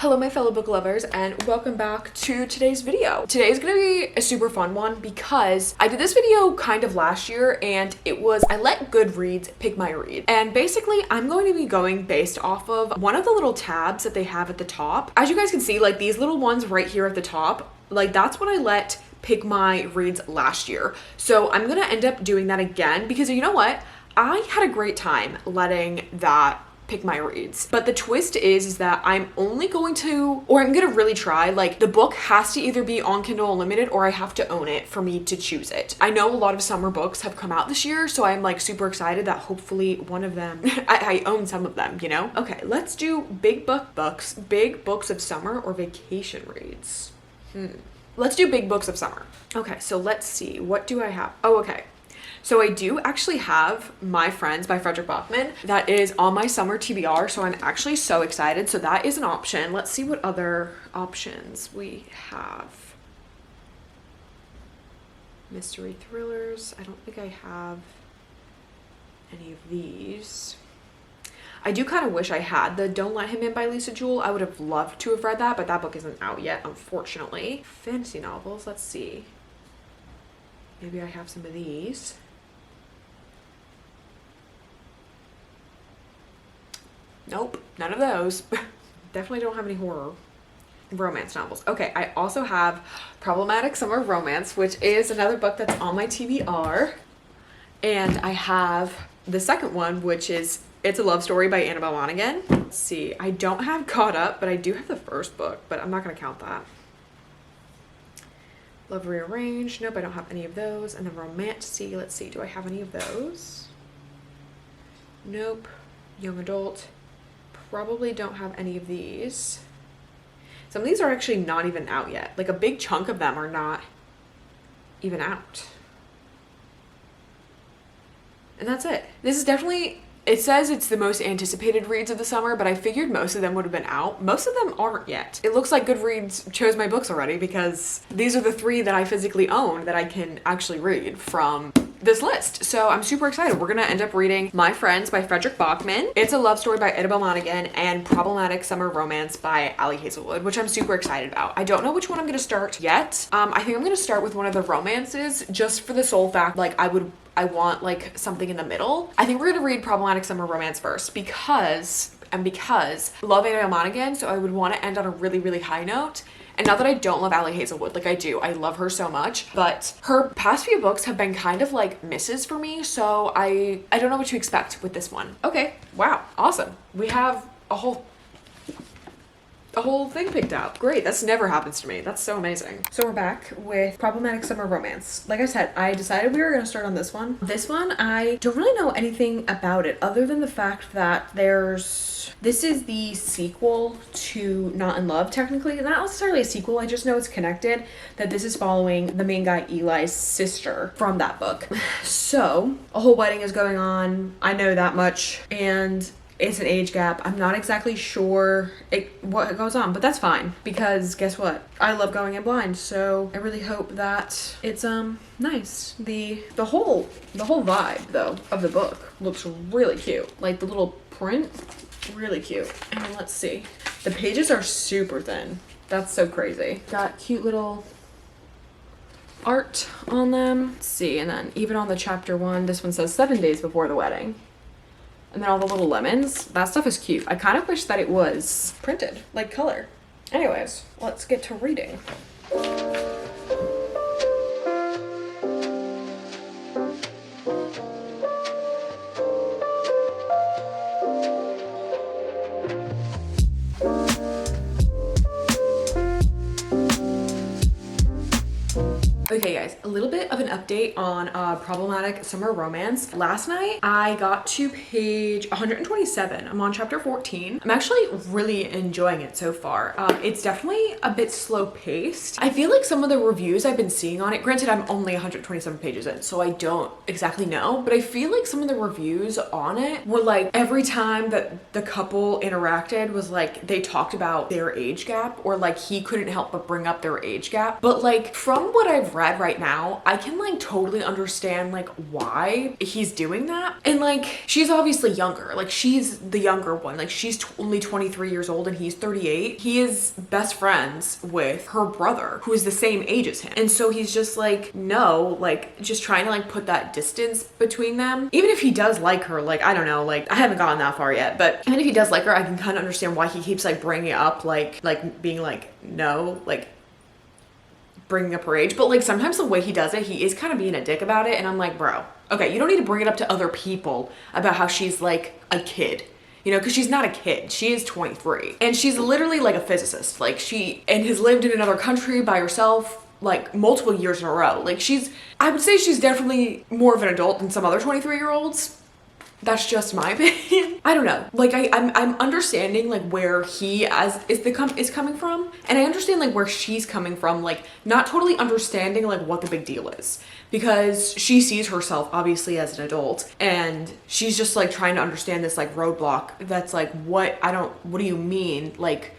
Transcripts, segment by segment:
Hello my fellow book lovers and welcome back to today's video. Today's gonna be a super fun one because I did this video kind of last year and I let Goodreads pick my read. And basically I'm going to be going based off of one of the little tabs that they have at the top. As you guys can see, like these little ones right here at the top, like that's what I let pick my reads last year. So I'm gonna end up doing that again because you know what? I had a great time letting that pick my reads. But the twist is that I'm only going to, or I'm gonna really try, like the book has to either be on Kindle Unlimited or I have to own it for me to choose it. I know a lot of summer books have come out this year, so I'm like super excited that hopefully one of them, I own some of them, you know? Okay, let's do big books of summer or vacation reads. Let's do big books of summer. Okay, so let's see, what do I have? Oh, okay. So I do actually have My Friends by Frederick Bachman that is on my summer TBR, so I'm actually so excited. So that is an option. Let's see what other options we have. Mystery thrillers. I don't think I have any of these. I do kind of wish I had the Don't Let Him In by Lisa Jewell. I would have loved to have read that, but that book isn't out yet, unfortunately. Fantasy novels, let's see. Maybe I have some of these. Nope, none of those. Definitely don't have any horror romance novels. Okay, I also have Problematic Summer Romance, which is another book that's on my TBR. And I have the second one, which is It's a Love Story by Annabelle Monaghan. Let's see, I don't have Caught Up, but I do have the first book, but I'm not gonna count that. Love Rearranged. Nope, I don't have any of those. And then Romantasy. Let's see, do I have any of those? Nope. Young Adult. Probably don't have any of these. Some of these are actually not even out yet. Like a big chunk of them are not even out. And that's it. This is definitely, it says it's the most anticipated reads of the summer, but I figured most of them would have been out. Most of them aren't yet. It looks like Goodreads chose my books already because these are the 3 that I physically own that I can actually read from this list. So I'm super excited. We're gonna end up reading My Friends by Frederick Bachman, It's a Love Story by Annabelle Monaghan, and Problematic Summer Romance by Ali Hazelwood, which I'm super excited about. I don't know which one I'm gonna start yet. I think I'm gonna start with one of the romances just for the sole fact, like I want like something in the middle. I think we're gonna read Problematic Summer Romance first because love Annabelle Monaghan, so I would want to end on a really, really high note. And not that I don't love Ali Hazelwood, like I do, I love her so much, but her past few books have been kind of like misses for me, so I don't know what to expect with this one. Okay, wow, awesome. We have a whole thing picked out. Great, that's never happens to me. That's so amazing. So we're back with Problematic Summer Romance. Like I said, I decided we were gonna start on this one. This one, I don't really know anything about it other than the fact that this is the sequel to Not in Love, technically. Not necessarily a sequel, I just know it's connected, that this is following the main guy Eli's sister from that book. So, a whole wedding is going on, I know that much, and it's an age gap. I'm not exactly sure what goes on, but that's fine because guess what? I love going in blind, so I really hope that it's nice. The whole vibe though of the book looks really cute. Like the little print, really cute. And let's see. The pages are super thin. That's so crazy. Got cute little art on them. Let's see, and then even on the chapter 1, this one says 7 days before the wedding. And then all the little lemons, that stuff is cute. I kind of wish that it was printed, like color. Anyways, let's get to reading. Okay guys, a little bit of an update on Problematic Summer Romance. Last night I got to page 127. I'm on chapter 14. I'm actually really enjoying it so far. It's definitely a bit slow paced. I feel like some of the reviews I've been seeing on it, granted I'm only 127 pages in, so I don't exactly know, but I feel like some of the reviews on it were like every time that the couple interacted was like they talked about their age gap or like he couldn't help but bring up their age gap. But like from what I've read right now, I can like totally understand like why he's doing that. And like, she's obviously younger. Like, she's the younger one. Like, she's only 23 years old and he's 38. He is best friends with her brother, who is the same age as him. And so he's just like, no, like just trying to like put that distance between them. Even if he does like her, like, I don't know, like I haven't gotten that far yet, but even if he does like her, I can kind of understand why he keeps like bringing it up, like being like, no, like bringing up her age. But like sometimes the way he does it, he is kind of being a dick about it. And I'm like, bro, okay, you don't need to bring it up to other people about how she's like a kid. You know, because she's not a kid. She is 23. And she's literally like a physicist. Like, and has lived in another country by herself like multiple years in a row. Like, I would say she's definitely more of an adult than some other 23-year-olds. That's just my opinion. I don't know. Like, I'm understanding like where he is coming from, and I understand like where she's coming from, like not totally understanding like what the big deal is, because she sees herself obviously as an adult, and she's just like trying to understand this like roadblock that's like, what do you mean? Like,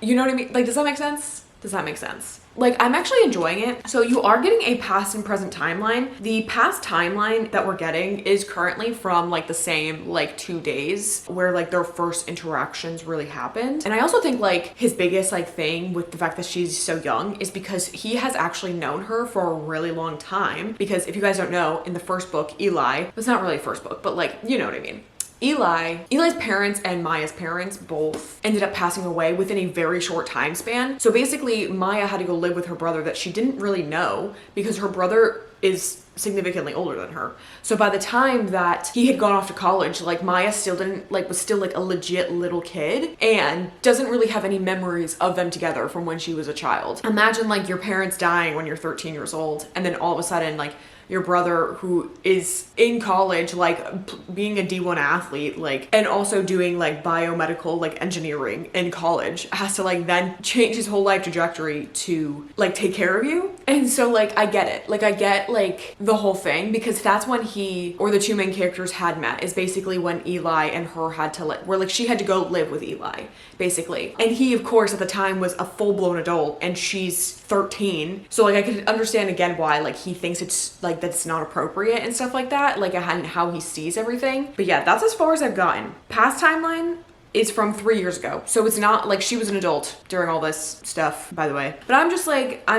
you know what I mean? Like, does that make sense? Does that make sense? Like, I'm actually enjoying it. So you are getting a past and present timeline. The past timeline that we're getting is currently from like the same like 2 days where like their first interactions really happened. And I also think like his biggest like thing with the fact that she's so young is because he has actually known her for a really long time. Because if you guys don't know, in the first book, Eli, it's not really a first book, but like, you know what I mean. Eli's parents and Maya's parents both ended up passing away within a very short time span. So basically, Maya had to go live with her brother that she didn't really know, because her brother is significantly older than her. So by the time that he had gone off to college, like Maya still was still like a legit little kid and doesn't really have any memories of them together from when she was a child. Imagine like your parents dying when you're 13 years old, and then all of a sudden like your brother, who is in college, like being a D1 athlete, like, and also doing like biomedical, like engineering in college, has to like then change his whole life trajectory to like take care of you. And so like, I get it. Like, I get like the whole thing, because that's when the two main characters had met, is basically when Eli and her had to where like she had to go live with Eli, basically. And he, of course, at the time was a full-blown adult and she's 13. So like, I could understand again why like he thinks it's like that's not appropriate and stuff like that, like how he sees everything. But yeah, that's as far as I've gotten. Past timeline is from 3 years ago, so it's not like she was an adult during all this stuff, by the way. But I'm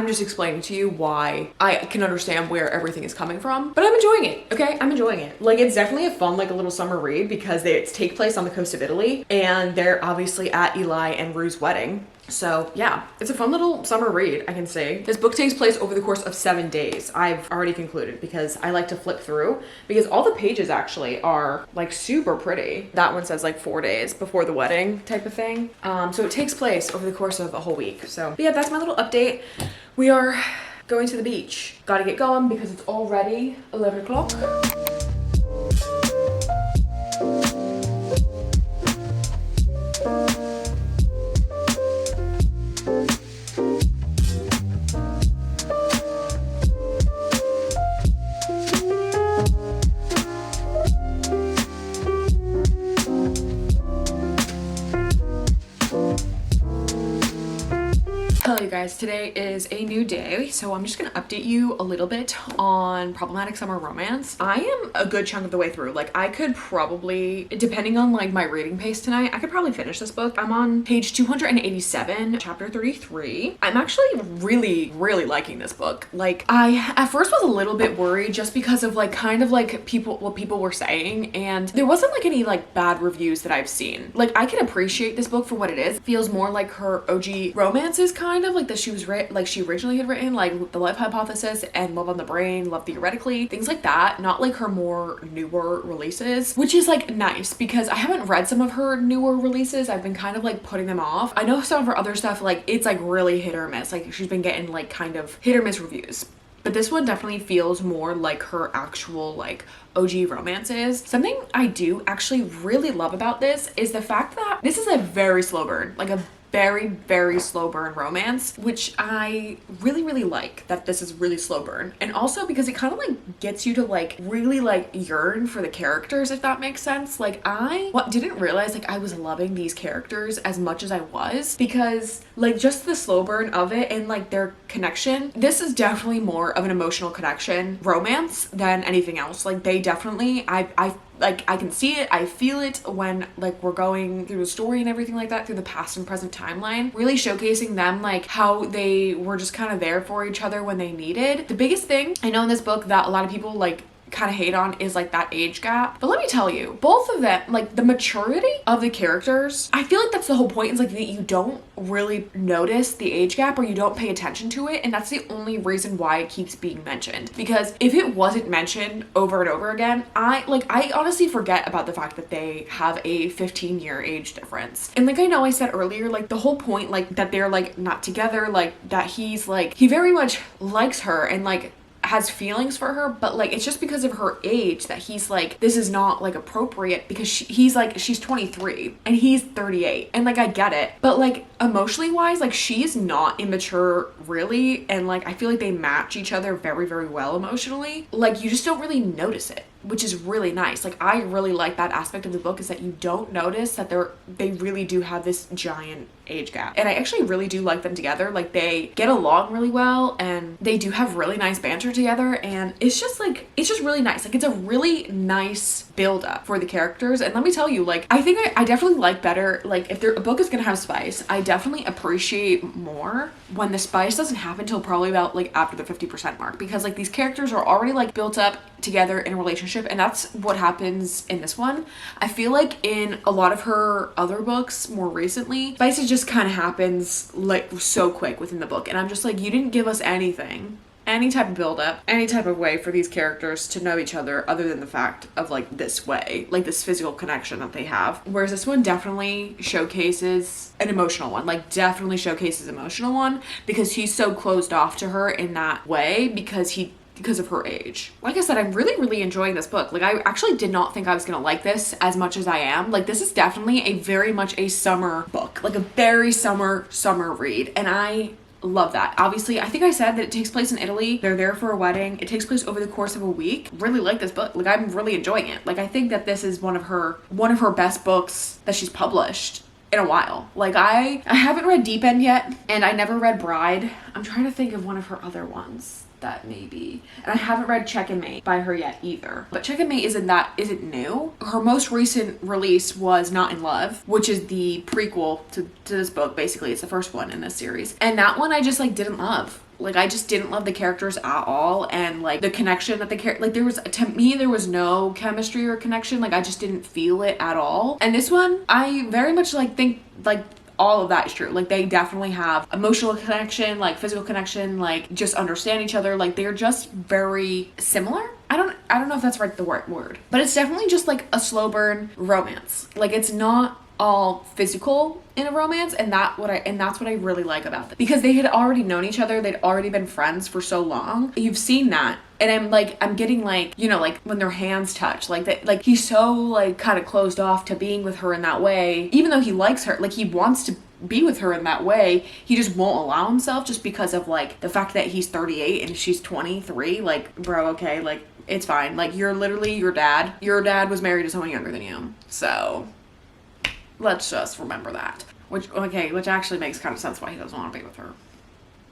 just explaining to you why I can understand where everything is coming from. But I'm enjoying it, okay? I'm enjoying it. Like, it's definitely a fun, like a little summer read, because they take place on the coast of Italy, and they're obviously at Eli and Rue's wedding. So yeah, it's a fun little summer read, I can say. This book takes place over the course of 7 days. I've already concluded, because I like to flip through, because all the pages actually are like super pretty. That one says like 4 days before the wedding type of thing. So it takes place over the course of a whole week. So yeah, that's my little update. We are going to the beach. Gotta get going because it's already 11 o'clock. Hello you guys, today is a new day, so I'm just gonna update you a little bit on problematic summer romance. I am a good chunk of the way through. Like, I could probably, depending on like my reading pace tonight, I could probably finish this book. I'm on page 287, chapter 33. I'm actually really liking this book. Like, I at first was a little bit worried just because of like kind of like what people were saying, and there wasn't like any like bad reviews that I've seen. Like, I can appreciate this book for what it is. It feels more like her OG romances, kind of like that she originally had written, like The Life Hypothesis and Love on the Brain, Love Theoretically, things like that, not like her more newer releases, which is like nice because I haven't read some of her newer releases. I've been kind of like putting them off. I know some of her other stuff, like it's like really hit or miss. Like, she's been getting like kind of hit or miss reviews. But this one definitely feels more like her actual like OG romances. Something I do actually really love about this is the fact that this is a very slow burn, like a very, very slow burn romance, which I really, really like that this is really slow burn. And also because it kind of like gets you to like really like yearn for the characters, if that makes sense. Like I didn't realize like I was loving these characters as much as I was, because like just the slow burn of it and like their connection. This is definitely more of an emotional connection romance than anything else. Like they definitely, I like I can see it, I feel it when like we're going through the story and everything like that, through the past and present timeline, really showcasing them, like how they were just kind of there for each other when they needed. The biggest thing I know in this book that a lot of people like kind of hate on is like that age gap, but let me tell you, both of them, like the maturity of the characters, I feel like that's the whole point, is like that you don't really notice the age gap or you don't pay attention to it, and that's the only reason why it keeps being mentioned. Because if it wasn't mentioned over and over again, I honestly forget about the fact that they have a 15-year age difference. And like I know I said earlier, like the whole point, like that they're like not together, like that he's like, he very much likes her and like has feelings for her, but like it's just because of her age that he's like, this is not like appropriate, because he's like, she's 23 and he's 38, and like I get it, but like emotionally wise, like she's not immature really, and like I feel like they match each other very, very well emotionally. Like you just don't really notice it, which is really nice. Like I really like that aspect of the book, is that you don't notice that they really do have this giant age gap. And I actually really do like them together. Like they get along really well and they do have really nice banter together, and it's just really nice. Like it's a really nice build up for the characters. And let me tell you, like I think I definitely like better, like if a book is gonna have spice, I definitely appreciate more when the spice doesn't happen until probably about like after the 50% mark, because like these characters are already like built up together in a relationship, and that's what happens in this one. I feel like in a lot of her other books more recently, spice just kind of happens like so quick within the book, and I'm just like, you didn't give us anything, any type of build up, any type of way for these characters to know each other other than the fact of like this way, like this physical connection that they have. Whereas this one definitely showcases an emotional one, like definitely showcases emotional one, because he's so closed off to her in that way because of her age. Like I said, I'm really, really enjoying this book. Like I actually did not think I was gonna like this as much as I am. Like this is definitely a very much a summer book, like a very summer read, and I love that. Obviously, I think I said that it takes place in Italy. They're there for a wedding. It takes place over the course of a week. Really like this book. Like I'm really enjoying it. Like I think that this is one of her best books that she's published in a while. Like I haven't read Deep End yet, and I never read Bride. I'm trying to think of one of her other ones that maybe, and I haven't read Checkmate by her yet either. But Checkmate isn't new. Her most recent release was Not in Love, which is the prequel to this book. Basically, it's the first one in this series, and that one I just like didn't love. Like I just didn't love the characters at all, and like the connection that to me there was no chemistry or connection. Like I just didn't feel it at all. And this one, I very much like think like all of that is true. Like they definitely have emotional connection, like physical connection, like just understand each other. Like they're just very similar. I don't know if that's the right word, but it's definitely just like a slow burn romance. Like it's not all physical in a romance, and that's what I really like about it, because they had already known each other, they'd already been friends for so long. You've seen that, and I'm getting like, you know, like when their hands touch, like that, like he's so like kind of closed off to being with her in that way, even though he likes her, like he wants to be with her in that way, he just won't allow himself, just because of like the fact that he's 38 and she's 23. Like bro, okay, like it's fine, like you're literally your dad was married to someone younger than you, so let's just remember that. Which actually makes kind of sense why he doesn't want to be with her.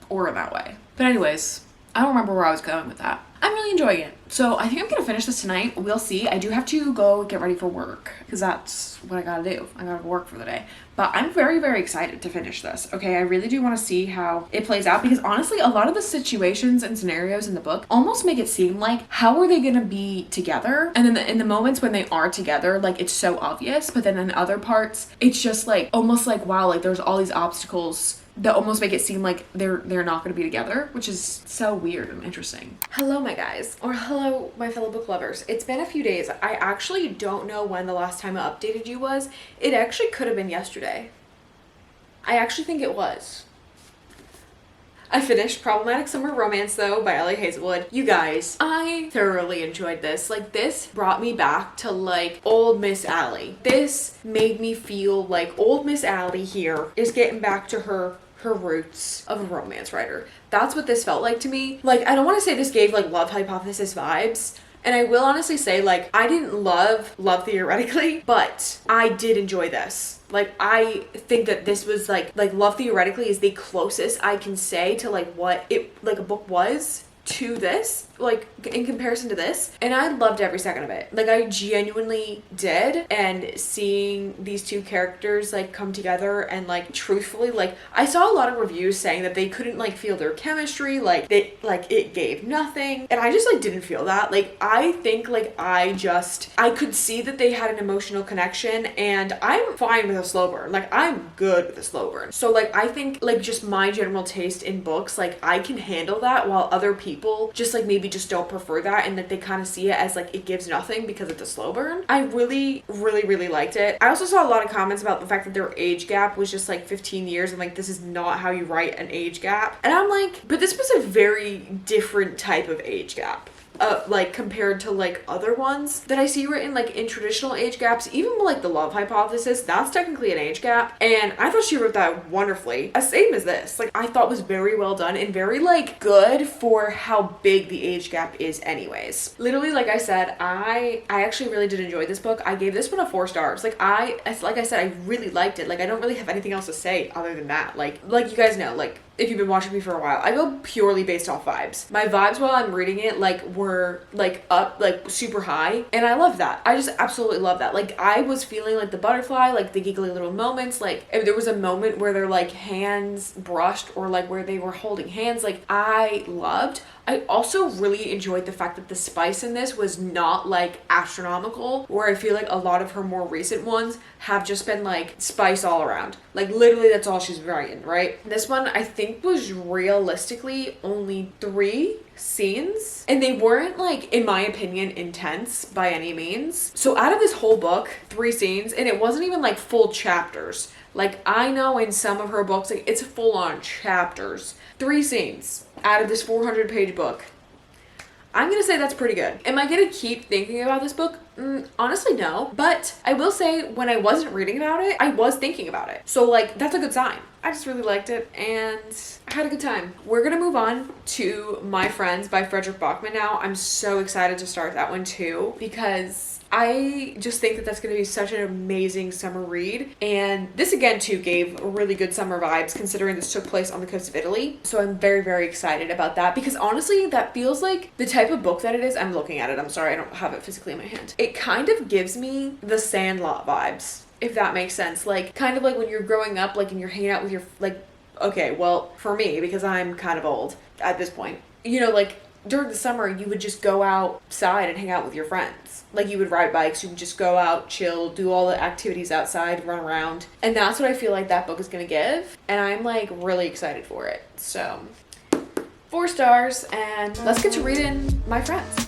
Or in that way. But anyways, I don't remember where I was going with that. I'm really enjoying it. So I think I'm gonna finish this tonight. We'll see. I do have to go get ready for work, because that's what I gotta do. I gotta work for the day. But I'm very, very excited to finish this. Okay, I really do want to see how it plays out, because honestly, a lot of the situations and scenarios in the book almost make it seem like, how are they gonna be together? And then in the moments when they are together, like it's so obvious. But then in other parts, it's just like almost like, wow, like there's all these obstacles that almost make it seem like they're not going to be together, which is so weird and interesting. Hello, my guys, or hello, my fellow book lovers. It's been a few days. I actually don't know when the last time I updated you was. It actually could have been yesterday. I actually think it was. I finished Problematic Summer Romance though by Ellie Hazelwood. You guys, I thoroughly enjoyed this. Like, this brought me back to like old Miss Allie. This made me feel like old Miss Allie here is getting back to her roots of a romance writer. That's what this felt like to me. Like, I don't want to say this gave like Love Hypothesis vibes. And I will honestly say, like, I didn't love Theoretically, but I did enjoy this. Like, I think that this was like Love Theoretically is the closest I can say to like what it, like, a book was to this, like in comparison to this, and I loved every second of it. Like, I genuinely did. And seeing these two characters like come together, and like truthfully, like, I saw a lot of reviews saying that they couldn't like feel their chemistry, like they, like, it gave nothing, and I just like didn't feel that. Like, I think like I could see that they had an emotional connection, and I'm fine with a slow burn. Like, I'm good with a slow burn. So like, I think like just my general taste in books, like I can handle that, while other people just like maybe just don't prefer that, and that they kind of see it as like it gives nothing because it's a slow burn. I really liked it. I also saw a lot of comments about the fact that their age gap was just like 15 years, and like, this is not how you write an age gap. And I'm like, but this was a very different type of age gap. Like, compared to like other ones that I see written like in traditional age gaps. Even like the Love Hypothesis, that's technically an age gap, and I thought she wrote that wonderfully. Same as this, like, I thought was very well done and very like good for how big the age gap is anyways. Literally, like I said, I actually really did enjoy this book. I gave this one a 4 stars. Like I said, I really liked it. Like, I don't really have anything else to say other than that. Like you guys know, like, if you've been watching me for a while, I go purely based off vibes. My vibes while I'm reading it, like, were like up, like super high, and I love that. I just absolutely love that. Like, I was feeling like the butterfly, like the giggly little moments. Like, if there was a moment where their like hands brushed, or like where they were holding hands, like, I loved. I also really enjoyed the fact that the spice in this was not like astronomical, where I feel like a lot of her more recent ones have just been like spice all around. Like, literally that's all she's writing, right? This one I think was realistically only 3 scenes, and they weren't like, in my opinion, intense by any means. So out of this whole book, 3 scenes, and it wasn't even like full chapters. Like, I know in some of her books, like, it's full on chapters. 3 scenes out of this 400-page book. I'm gonna say that's pretty good. Am I gonna keep thinking about this book? Honestly, no. But I will say, when I wasn't reading about it, I was thinking about it. So like, that's a good sign. I just really liked it, and I had a good time. We're gonna move on to My Friends by Frederick Bachman now. I'm so excited to start that one too, because I just think that that's going to be such an amazing summer read. And this again too gave really good summer vibes, considering this took place on the coast of Italy. So I'm very excited about that, because honestly, that feels like the type of book that it is. I'm looking at it. I'm sorry, I don't have it physically in my hand. It kind of gives me the Sandlot vibes, if that makes sense. Like, kind of like when you're growing up, like, and you're hanging out with your, like, okay, well, for me, because I'm kind of old at this point, you know, like, during the summer, you would just go outside and hang out with your friends. Like, you would ride bikes, you would just go out, chill, do all the activities outside, run around. And that's what I feel like that book is going to give. And I'm like really excited for it. So 4 stars, and let's get to reading My Friends.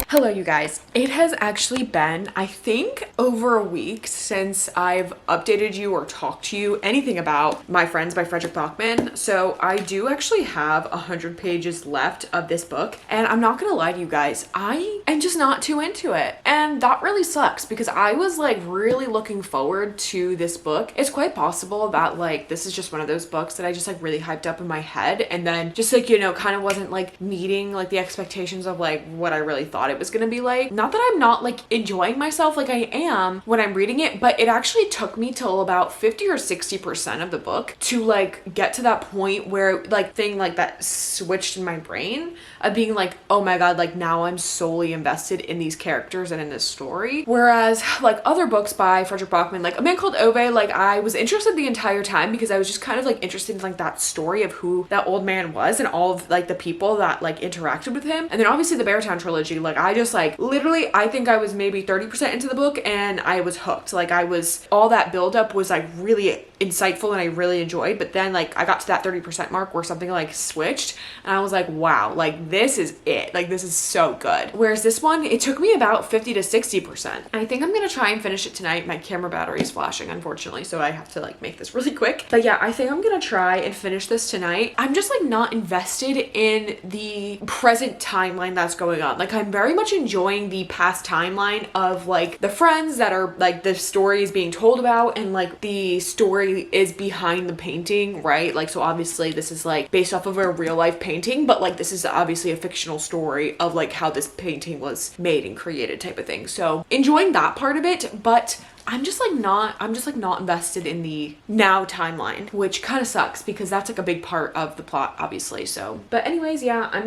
Hello, you guys. It has actually been, I think, over a week since I've updated you or talked to you anything about My Friends by Frederick Bachman. So I do actually have 100 pages left of this book, and I'm not gonna lie to you guys, I am just not too into it. And that really sucks, because I was like really looking forward to this book. It's quite possible that like this is just one of those books that I just like really hyped up in my head, and then just like, you know, kind of wasn't like meeting like the expectations of like what I really thought it was gonna be like. Not that I'm not like enjoying myself, like I am when I'm reading it, but it actually took me till about 50 or 60% of the book to like get to that point where like thing like that switched in my brain of being like, oh my god, like now I'm solely invested in these characters and in this story. Whereas like other books by Frederick Bachman, like A Man Called Ove, like I was interested the entire time, because I was just kind of like interested in like that story of who that old man was and all of like the people that like interacted with him. And then obviously the Beartown trilogy, like I just like literally, I think I was maybe 30% into the book and I was hooked. Like I was, all that buildup was like really insightful and I really enjoyed. But then like I got to that 30% mark where something like switched and I was like, wow, like this is it. Like this is so good. Whereas this one, it took me about 50 to 60%. I think I'm gonna try and finish it tonight. My camera battery is flashing, unfortunately, so I have to like make this really quick. But yeah, I think I'm gonna try and finish this tonight. I'm just like not invested in the present timeline that's going on. Like I'm very much enjoying the past timeline of like the friends that are like the story is being told about and like the story is behind the painting, right? Like so obviously this is like based off of a real life painting, but like this is obviously a fictional story of like how this painting was made and created type of thing. So enjoying that part of it, but I'm just not invested in the now timeline, which kind of sucks because that's like a big part of the plot, obviously. So, but anyways, yeah, I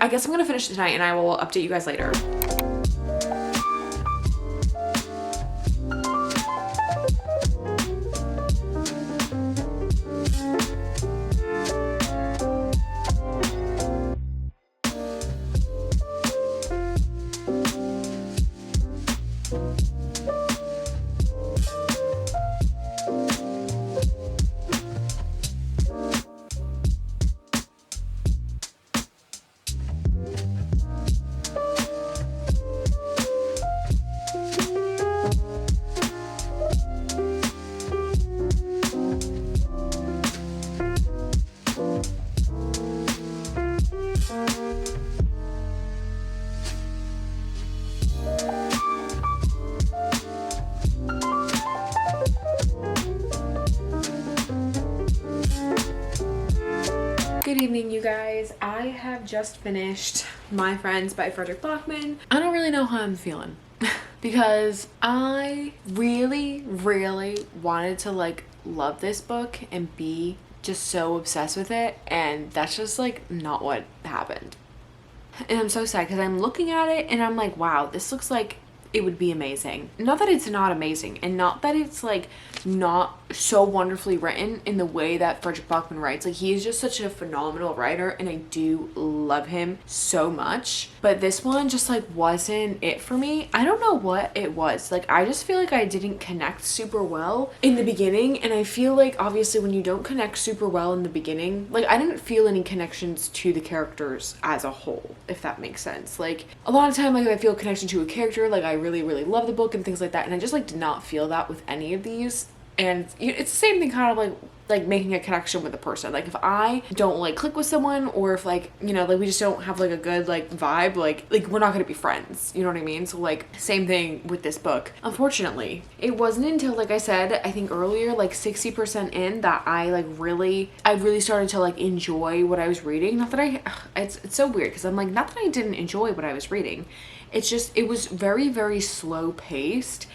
guess I'm gonna finish it tonight and I will update you guys later. Good evening, you guys. I have just finished My Friends by Frederick Bachman. I don't really know how I'm feeling because I really wanted to like love this book and be just so obsessed with it, and that's just like not what happened. And I'm so sad because I'm looking at it and I'm like, wow, this looks like it would be amazing. Not that it's not amazing, and not that it's like not so wonderfully written in the way that Frederick Bachman writes. Like he is just such a phenomenal writer and I do love him so much, but this one just like wasn't it for me. I don't know what it was. Like I just feel like I didn't connect super well in the beginning, and I feel like obviously when you don't connect super well in the beginning, like I didn't feel any connections to the characters as a whole, if that makes sense. Like a lot of time, like I feel a connection to a character, like I really love the book and things like that, and I just like did not feel that with any of these. And it's the same thing kind of like making a connection with a person. Like if I don't like click with someone, or if like, you know, like we just don't have like a good like vibe, like we're not gonna be friends, you know what I mean? So like same thing with this book. Unfortunately, it wasn't until, like I said, I think earlier, like 60% in, that I really started to like enjoy what I was reading. Not that it's so weird because I'm like, not that I didn't enjoy what I was reading, it's just it was very slow paced.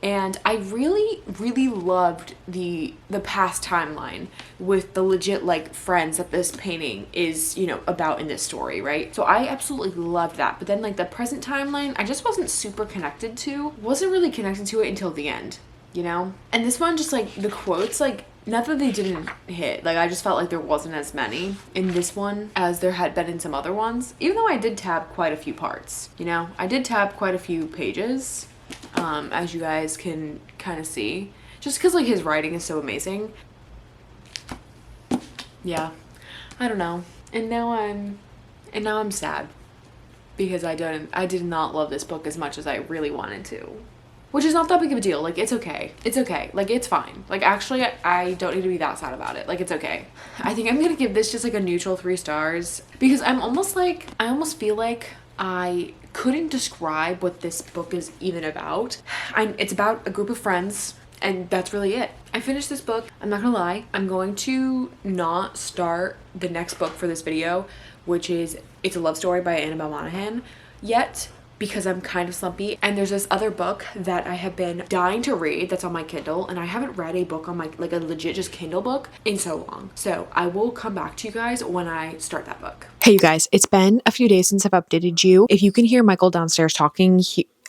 And I really loved the past timeline with the legit like friends that this painting is, you know, about in this story, right? So I absolutely loved that. But then like the present timeline, I just wasn't super connected to. Wasn't really connected to it until the end, you know? And this one, just like the quotes, like not that they didn't hit, like I just felt like there wasn't as many in this one as there had been in some other ones. Even though I did tab quite a few parts, you know? I did tab quite a few pages. As you guys can kind of see, just because like his writing is so amazing. Yeah, I don't know. And now I'm sad because I did not love this book as much as I really wanted to, which is not that big of a deal. Like it's okay, like it's fine. Like actually I don't need to be that sad about it. Like it's okay. I think I'm gonna give this just like a neutral 3 stars because I almost feel like I couldn't describe what this book is even about. It's about a group of friends, and that's really it. I finished this book. I'm not gonna lie, I'm going to not start the next book for this video, which is It's a Love Story by Annabelle Monaghan, yet, because I'm kind of slumpy. And there's this other book that I have been dying to read that's on my Kindle, and I haven't read a book on my, like a legit just Kindle book in so long. So I will come back to you guys when I start that book. Hey you guys, it's been a few days since I've updated you. If you can hear Michael downstairs talking,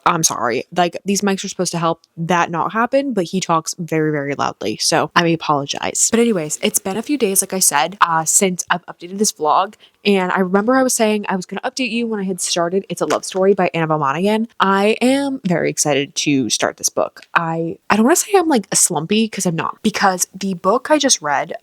I'm sorry. Like these mics are supposed to help that not happen, but he talks very loudly. So I apologize. But anyways, it's been a few days, like I said, since I've updated this vlog, And I remember I was saying I was going to update you when I had started It's a Love Story by Annabelle Monaghan. I am very excited to start this book. I don't want to say I'm like a slumpy, because I'm not, because the book I just read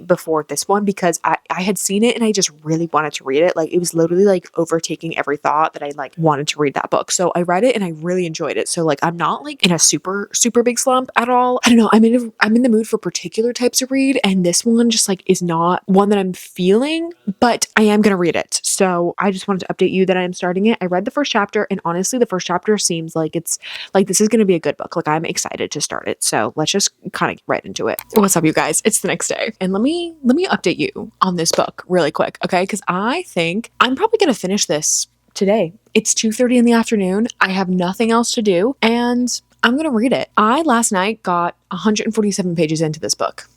before this one, because I had seen it and I just really wanted to read it. Like, it was literally like overtaking every thought that I like wanted to read that book. So I read it and I really enjoyed it. So like, I'm not like in a super big slump at all. I don't know. I'm in the mood for particular types of read, and this one just like is not one that I'm feeling, but I am going to read it. So I just wanted to update you that I am starting it. I read the first chapter, and honestly, the first chapter seems like it's like, this is going to be a good book. Like, I'm excited to start it. So let's just kind of get right into it. What's up, you guys? It's the next day, and let me update you on this book really quick. Okay. Cause I think I'm probably going to finish this today. It's 2:30 in the afternoon. I have nothing else to do, and I'm going to read it. I last night got 147 pages into this book.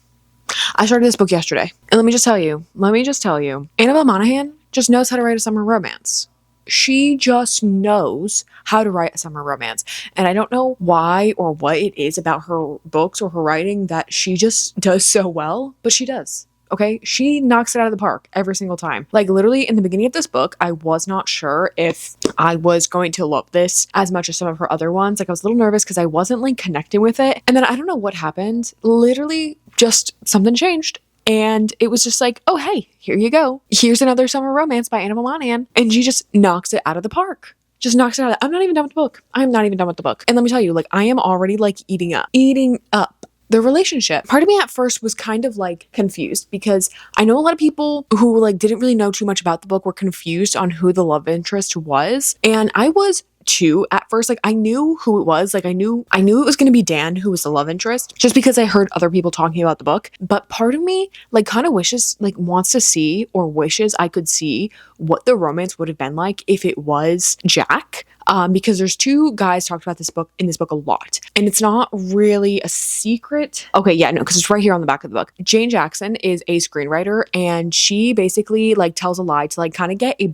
I started this book yesterday. And let me just tell you, Annabelle Monaghan just knows how to write a summer romance. She just knows how to write a summer romance. And I don't know why or what it is about her books or her writing that she just does so well, but she does. Okay, she knocks it out of the park every single time. Like, literally in the beginning of this book, I was not sure if I was going to love this as much as some of her other ones. Like, I was a little nervous because I wasn't like connecting with it. And then I don't know what happened. Literally just something changed. And it was just like, oh, hey, here you go. Here's another summer romance by Annabelle Monaghan. And she just knocks it out of the park. Just knocks it out of the, I'm not even done with the book. I'm not even done with the book. And let me tell you, like, I am already like eating up the relationship. Part of me at first was kind of like confused, because I know a lot of people who like didn't really know too much about the book were confused on who the love interest was. And I was too at first. Like, I knew who it was. Like, I knew it was going to be Dan who was the love interest, just because I heard other people talking about the book. But part of me like kind of wants to see, or wishes I could see what the romance would have been like if it was Jack. Because there's two guys talked about in this book a lot, and it's not really a secret. Okay, yeah, no, because it's right here on the back of the book. Jane Jackson is a screenwriter, and she basically like tells a lie to like kind of get a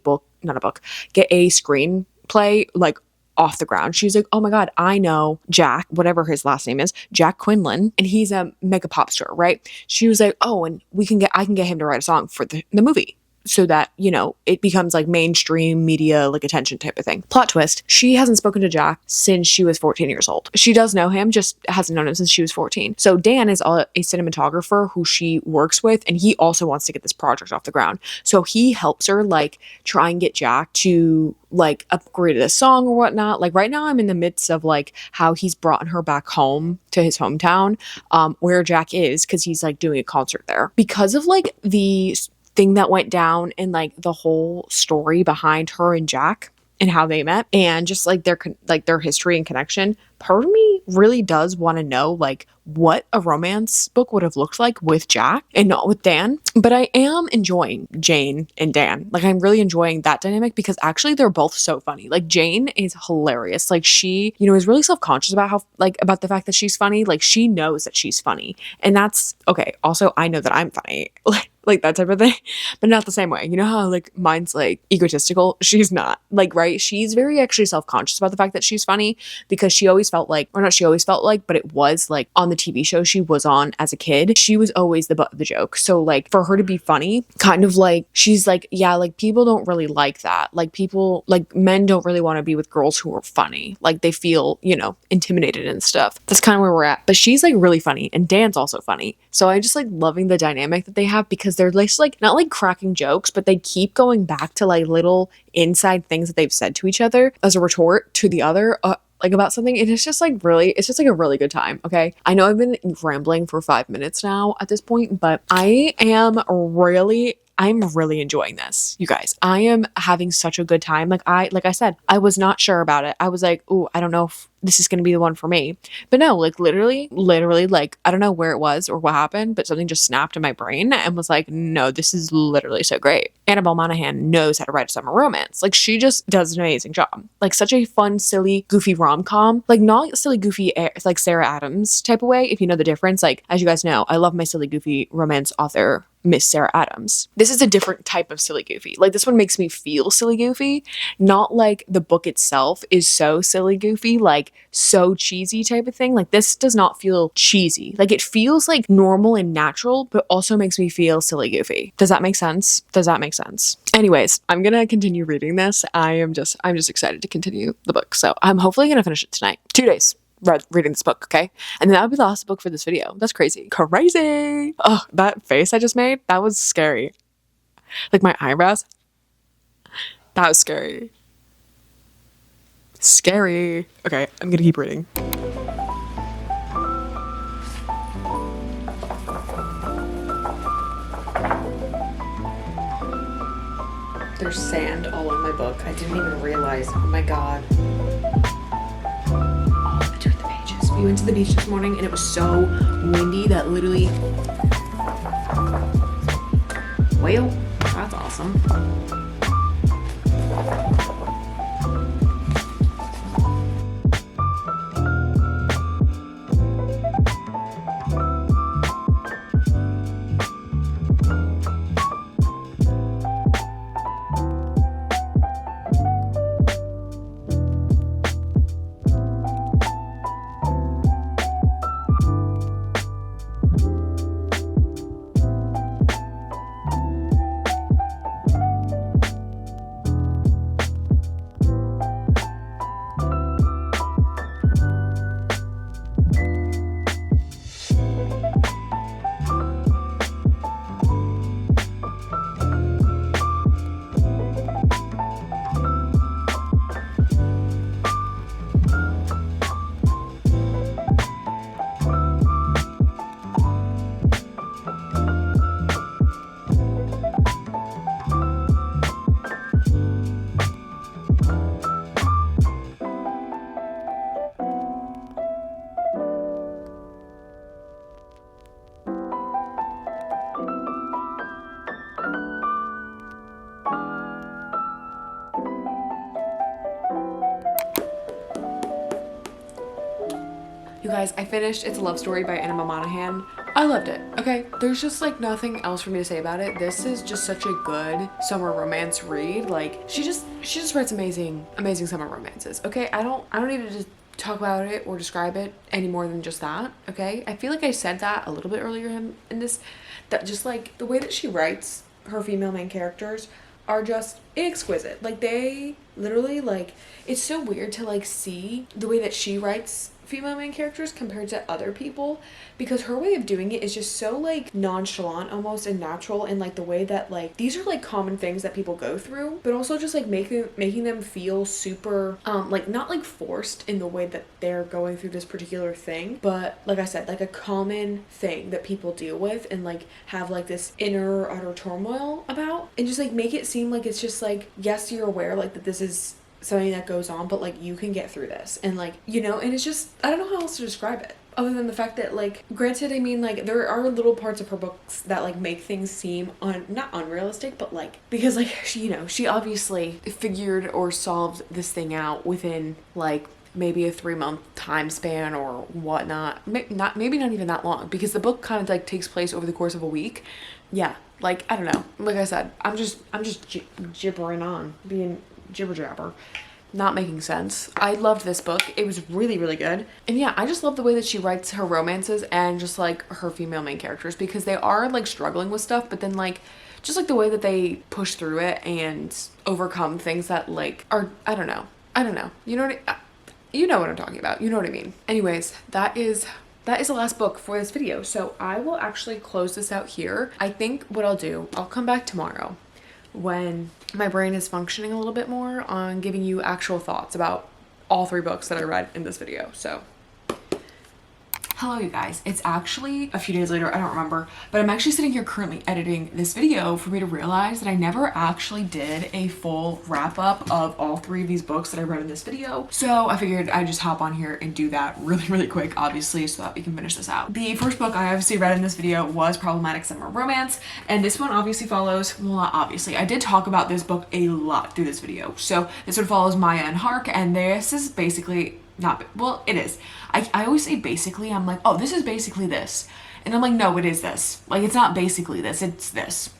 screenplay like off the ground. She's like, oh my God, I know Jack, whatever his last name is, Jack Quinlan, and he's a mega pop star, right? She was like, oh, and I can get him to write a song for the movie, so that, you know, it becomes like mainstream media, like attention type of thing. Plot twist, she hasn't spoken to Jack since she was 14 years old. She does know him, just hasn't known him since she was 14. So Dan is a cinematographer who she works with, and he also wants to get this project off the ground. So he helps her like try and get Jack to like upgrade a song or whatnot. Like, right now I'm in the midst of like how he's brought her back home to his hometown, where Jack is, because he's like doing a concert there. Because of like the thing that went down and like the whole story behind her and Jack and how they met, and just like their history and connection, part of me really does want to know like what a romance book would have looked like with Jack and not with Dan. But I am enjoying Jane and Dan. Like, I'm really enjoying that dynamic, because actually they're both so funny. Like, Jane is hilarious. Like, she, you know, is really self-conscious about about the fact that she's funny. Like, she knows that she's funny, and that's okay. Also, I know that I'm funny. Like that type of thing, but not the same way. You know how like mine's like egotistical? She's not, like, right? She's very actually self-conscious about the fact that she's funny, because she always felt like, or not she always felt like, but it was like on the TV show she was on as a kid, she was always the butt of the joke. So like for her to be funny, kind of like, she's like, yeah, like people don't really like that. Like people, like men don't really want to be with girls who are funny. Like they feel, you know, intimidated and stuff. That's kind of where we're at. But she's like really funny, and Dan's also funny. So I just like loving the dynamic that they have, because they're like not like cracking jokes, but they keep going back to like little inside things that they've said to each other as a retort to the other, like about something. And it's just like a really good time. Okay, I know I've been rambling for 5 minutes now at this point, but I'm really enjoying this, you guys. I am having such a good time. Like I said, I was not sure about it. I was like, ooh, I don't know if this is going to be the one for me. But no, like literally, like, I don't know where it was or what happened, but something just snapped in my brain and was like, no, this is literally so great. Annabelle Monaghan knows how to write a summer romance. Like, she just does an amazing job. Like, such a fun, silly, goofy rom-com. Like, not silly, goofy, like Sarah Adams type of way, if you know the difference. Like, as you guys know, I love my silly, goofy romance author Miss Sarah Adams. This is a different type of silly goofy. Like, this one makes me feel silly goofy, not like the book itself is so silly goofy, like so cheesy type of thing. Like, this does not feel cheesy. Like, it feels like normal and natural, but also makes me feel silly goofy. Does that make sense? Does that make sense? Anyways, I'm gonna continue reading this. I'm just excited to continue the book. So I'm hopefully gonna finish it tonight. 2 days reading this book, okay? And then that would be the last book for this video. That's crazy. Crazy! Oh, that face I just made, that was scary. Like my eyebrows. That was scary. Scary. Okay, I'm gonna keep reading. There's sand all in my book. I didn't even realize. Oh my god. We went to the beach this morning and it was so windy that literally, well, that's awesome. You guys, I finished It's a Love Story by Anna Monaghan. I loved it, okay? There's just like nothing else for me to say about it. This is just such a good summer romance read. Like, she just writes amazing summer romances, okay? I don't need to just talk about it or describe it any more than just that, okay? I feel like I said that a little bit earlier in this, that just like the way that she writes her female main characters are just exquisite. Like, they literally, like, it's so weird to like see the way that she writes female main characters compared to other people, because her way of doing it is just so like nonchalant almost and natural, and like the way that like these are like common things that people go through, but also just like making them feel super like not like forced in the way that they're going through this particular thing, but like I said, like a common thing that people deal with and like have like this inner utter turmoil about, and just like make it seem like it's just like, yes, you're aware like that this is something that goes on, but like you can get through this, and like, you know, and it's just, I don't know how else to describe it other than the fact that like, granted, I mean, like there are little parts of her books that like make things seem not unrealistic, but like, because like she, you know, she obviously figured or solved this thing out within like maybe a 3-month time span or whatnot, maybe not even that long, because the book kind of like takes place over the course of a week. Yeah, like, I don't know, like I said, I'm just gibbering on, being jibber jabber, not making sense. I loved this book. It was really, really good. And yeah, I just love the way that she writes her romances and just like her female main characters, because they are like struggling with stuff, but then like just like the way that they push through it and overcome things that like are, I don't know, you know what I'm talking about, you know what I mean. Anyways, that is the last book for this video, so I will actually close this out here. I think what I'll do, I'll come back tomorrow when my brain is functioning a little bit more on giving you actual thoughts about all 3 books that I read in this video. So hello you guys, it's actually a few days later, I don't remember, but I'm actually sitting here currently editing this video for me to realize that I never actually did a full wrap up of all 3 of these books that I read in this video. So I figured I'd just hop on here and do that really, really quick, obviously, so that we can finish this out. The first book I obviously read in this video was Problematic Summer Romance, and this one obviously follows, well, not obviously, I did talk about this book a lot through this video. So this one follows Maya and Hark, and this is basically not, well, it is. I always say basically, I'm like, oh, this is basically this. And I'm like, no, it is this. Like, it's not basically this, it's this.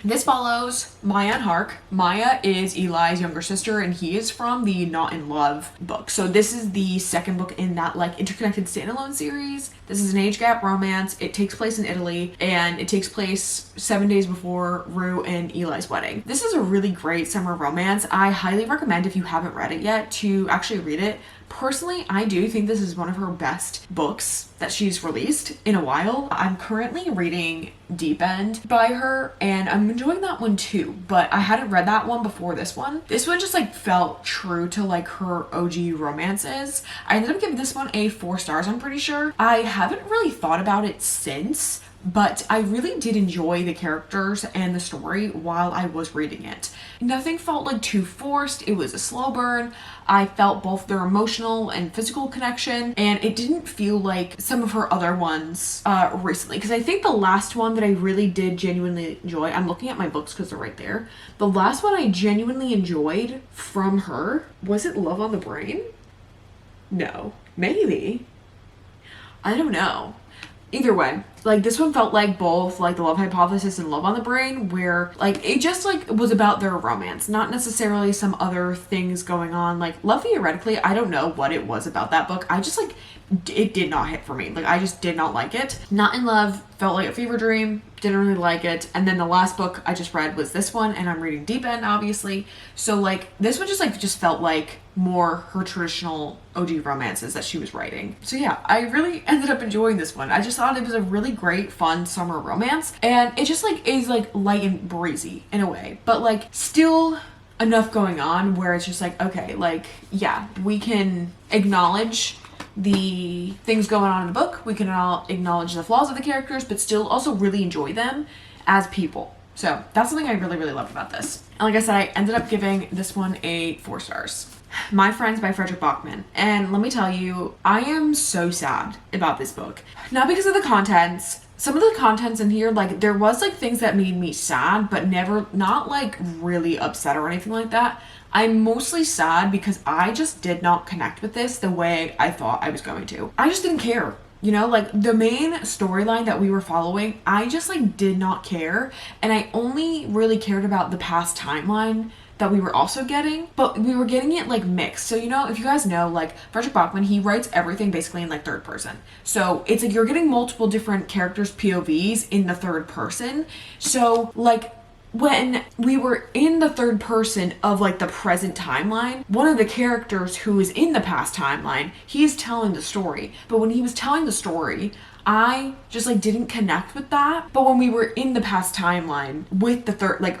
This follows Maya and Hark. Maya is Eli's younger sister, and he is from the Not in Love book. So this is the second book in that like interconnected standalone series. This is an age gap romance. It takes place in Italy, and it takes place 7 days before Rue and Eli's wedding. This is a really great summer romance. I highly recommend, if you haven't read it yet, to actually read it. Personally, I do think this is one of her best books that she's released in a while. I'm currently reading Deep End by her, and I'm enjoying that one too, but I hadn't read that one before this one. This one just like felt true to like her OG romances. I ended up giving this one a 4 stars, I'm pretty sure. I haven't really thought about it since, but I really did enjoy the characters and the story while I was reading it. Nothing felt like too forced. It was a slow burn. I felt both their emotional and physical connection, and it didn't feel like some of her other ones recently, because I think the last one that I really did genuinely enjoy, I'm looking at my books because they're right there, the last one I genuinely enjoyed from her, was it Love on the Brain? No. Maybe. I don't know. Either way, like this one felt like both like The Love Hypothesis and Love on the Brain, where like it just like was about their romance, not necessarily some other things going on. Like Love Theoretically, I don't know what it was about that book. I just like, it did not hit for me. Like I just did not like it. Not in Love felt like a fever dream. Didn't really like it. And then the last book I just read was this one, and I'm reading Deep End, obviously. So like this one just felt like more her traditional OG romances that she was writing. So yeah, I really ended up enjoying this one. I just thought it was a really great, fun summer romance, and it just like is like light and breezy in a way, but like still enough going on where it's just like, okay, like yeah, we can acknowledge the things going on in the book, we can all acknowledge the flaws of the characters, but still also really enjoy them as people. So that's something I really, really loved about this. And like I said, I ended up giving this one a 4 stars. My Friends by Frederick Bachman. And let me tell you, I am so sad about this book. Not because of the contents. Some of the contents in here, like there was like things that made me sad, but not like really upset or anything like that. I'm mostly sad because I just did not connect with this the way I thought I was going to. I just didn't care. You know, like the main storyline that we were following, I just like did not care. And I only really cared about the past timeline that we were also getting, but we were getting it like mixed. So, you know, if you guys know, like Frederick Bachman, he writes everything basically in like third person. So it's like you're getting multiple different characters' POVs in the third person. So like when we were in the third person of like the present timeline, one of the characters who is in the past timeline, he's telling the story. But when he was telling the story, I just like didn't connect with that. But when we were in the past timeline with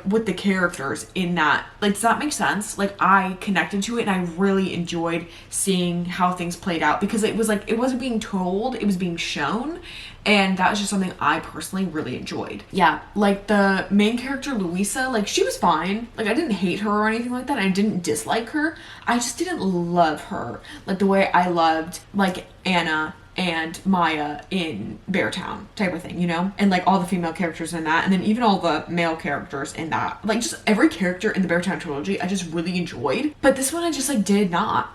with the characters in that, like, does that make sense? Like I connected to it, and I really enjoyed seeing how things played out, because it was like, it wasn't being told, it was being shown. And that was just something I personally really enjoyed. Yeah, like the main character, Louisa, like she was fine. Like I didn't hate her or anything like that. I didn't dislike her. I just didn't love her like the way I loved like Anna and Maya in Beartown type of thing, you know? And like all the female characters in that, and then even all the male characters in that. Like just every character in the Beartown trilogy I just really enjoyed. But this one I just like did not.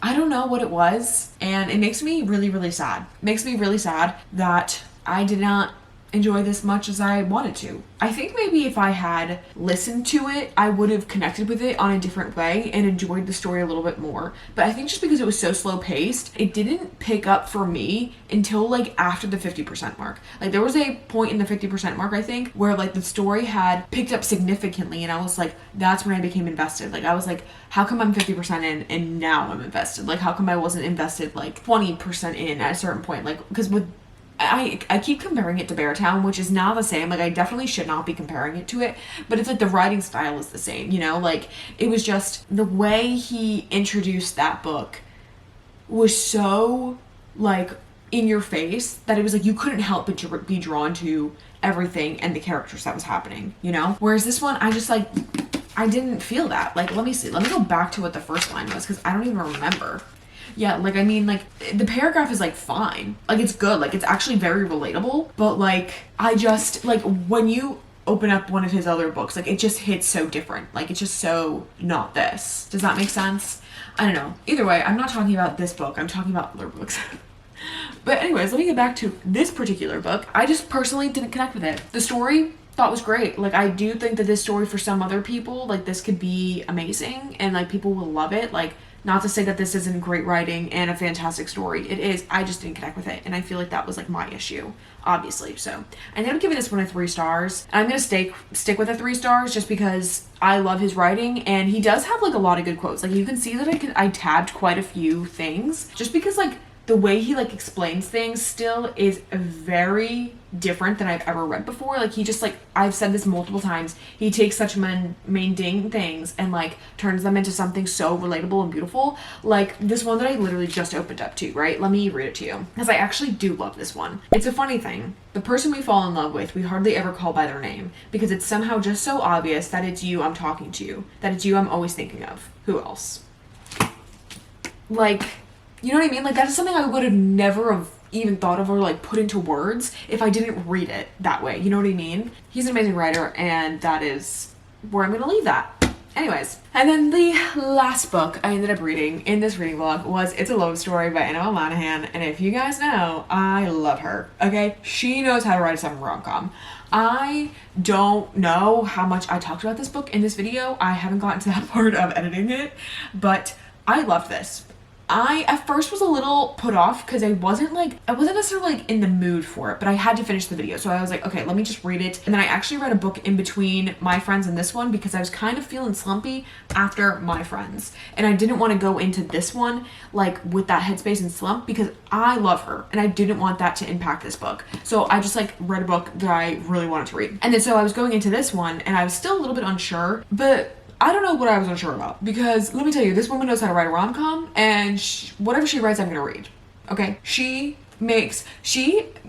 I don't know what it was, and it makes me really, really sad. It makes me really sad that I did not enjoy this much as I wanted to. I think maybe if I had listened to it, I would have connected with it on a different way and enjoyed the story a little bit more. But I think just because it was so slow paced, it didn't pick up for me until like after the 50% mark. Like there was a point in the 50% mark, I think, where like the story had picked up significantly, and I was like, that's when I became invested. Like I was like, how come I'm 50% in and now I'm invested? Like how come I wasn't invested like 20% in at a certain point? Like because with I keep comparing it to Beartown, which is not the same. Like I definitely should not be comparing it to it, but it's like the writing style is the same, you know? Like it was just the way he introduced that book was so like in your face that it was like you couldn't help but be drawn to everything and the characters that was happening, you know? Whereas this one, I just like, I didn't feel that. Like let me see, let me go back to what the first line was, because I don't even remember. Yeah, like, I mean, like, the paragraph is, like, fine. Like, it's good. Like, it's actually very relatable. But, like, I just, like, when you open up one of his other books, like, it just hits so different. Like, it's just so not this. Does that make sense? I don't know. Either way, I'm not talking about this book. I'm talking about other books. But anyways, let me get back to this particular book. I just personally didn't connect with it. The story thought was great. Like, I do think that this story for some other people, like, this could be amazing and like people will love it. Like, not to say that this isn't great writing and a fantastic story. It is. I just didn't connect with it. And I feel like that was like my issue, obviously. So I ended up giving this one a 3 stars. I'm going to stick with the 3 stars just because I love his writing. And he does have like a lot of good quotes. Like, you can see that I tabbed quite a few things just because like the way he like explains things still is very different than I've ever read before. Like, he just like, I've said this multiple times, he takes such mundane things and like turns them into something so relatable and beautiful. Like this one that I literally just opened up to, right? Let me read it to you because I actually do love this one. It's a funny thing. The person we fall in love with, we hardly ever call by their name because it's somehow just so obvious that it's you I'm talking to, that it's you I'm always thinking of. Who else? Like, you know what I mean? Like, that is something I would have never have even thought of or like put into words if I didn't read it that way. You know what I mean? He's an amazing writer, and that is where I'm gonna leave that. Anyways, and then the last book I ended up reading in this reading vlog was It's a Love Story by Annabelle Monaghan, and if you guys know, I love her, okay? She knows how to write a summer rom-com. I don't know how much I talked about this book in this video. I haven't gotten to that part of editing it, but I loved this. I at first was a little put off because I wasn't necessarily like in the mood for it, but I had to finish the video. So I was like, okay, let me just read it. And then I actually read a book in between My Friends and this one because I was kind of feeling slumpy after My Friends. And I didn't want to go into this one like with that headspace and slump because I love her and I didn't want that to impact this book. So I just like read a book that I really wanted to read. And then so I was going into this one and I was still a little bit unsure, but I don't know what I was unsure about because let me tell you, this woman knows how to write a rom-com and whatever she writes, I'm gonna read. Okay? She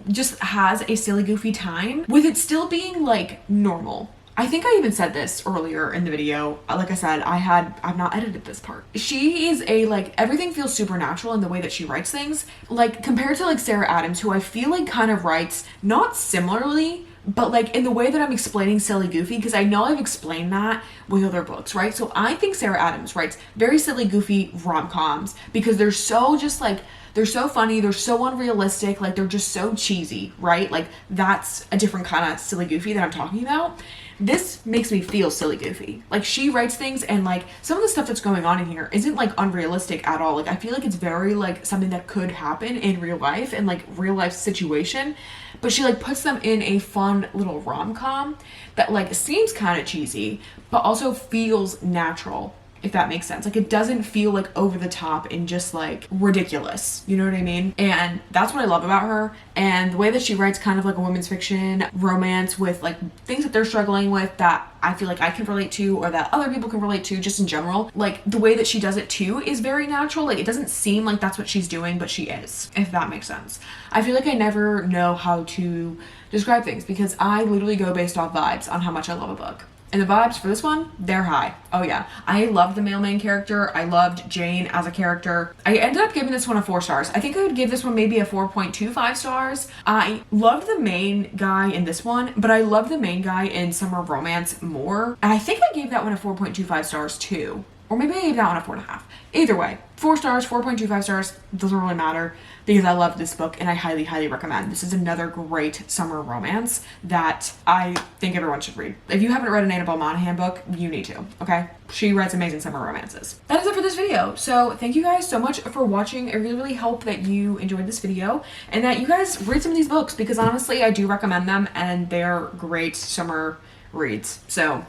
just has a silly, goofy time with it still being like normal. I think I even said this earlier in the video. Like I said, I've not edited this part. She is everything feels supernatural in the way that she writes things. Like, compared to like Sarah Adams, who I feel like kind of writes not similarly, but like in the way that I'm explaining silly goofy, because I know I've explained that with other books, right? So I think Sarah Adams writes very silly goofy rom-coms because they're so just like, they're so funny, they're so unrealistic, like they're just so cheesy, right? Like that's a different kind of silly goofy that I'm talking about. This makes me feel silly goofy. Like, she writes things and like some of the stuff that's going on in here isn't like unrealistic at all. Like, I feel like it's very like something that could happen in real life and like real life situation, but she like puts them in a fun little rom-com that like seems kind of cheesy but also feels natural, if that makes sense. Like, it doesn't feel like over the top and just like ridiculous, you know what I mean? And that's what I love about her. And the way that she writes kind of like a women's fiction romance with like things that they're struggling with that I feel like I can relate to or that other people can relate to just in general. Like, the way that she does it too is very natural. Like, it doesn't seem like that's what she's doing, but she is, if that makes sense. I feel like I never know how to describe things because I literally go based off vibes on how much I love a book. And the vibes for this one, they're high. Oh yeah. I loved the mailman character. I loved Jane as a character. I ended up giving this one a 4 stars. I think I would give this one maybe a 4.25 stars. I loved the main guy in this one, but I loved the main guy in Summer Romance more. And I think I gave that one a 4.25 stars too. Or maybe I gave that one a 4.5. Either way, 4 stars, 4.25 stars, doesn't really matter because I love this book and I highly, highly recommend. This is another great summer romance that I think everyone should read. If you haven't read an Annabelle Monaghan book, you need to, okay? She writes amazing summer romances. That is it for this video. So thank you guys so much for watching. I really, really hope that you enjoyed this video and that you guys read some of these books because honestly, I do recommend them and they're great summer reads. So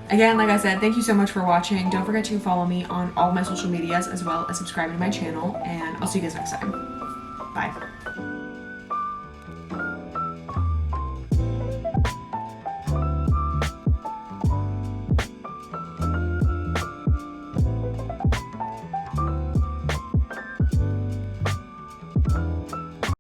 again, like I said, thank you so much for watching. Don't forget to follow me on all my social medias as well as subscribe to my channel, and I'll see you guys next time. Bye.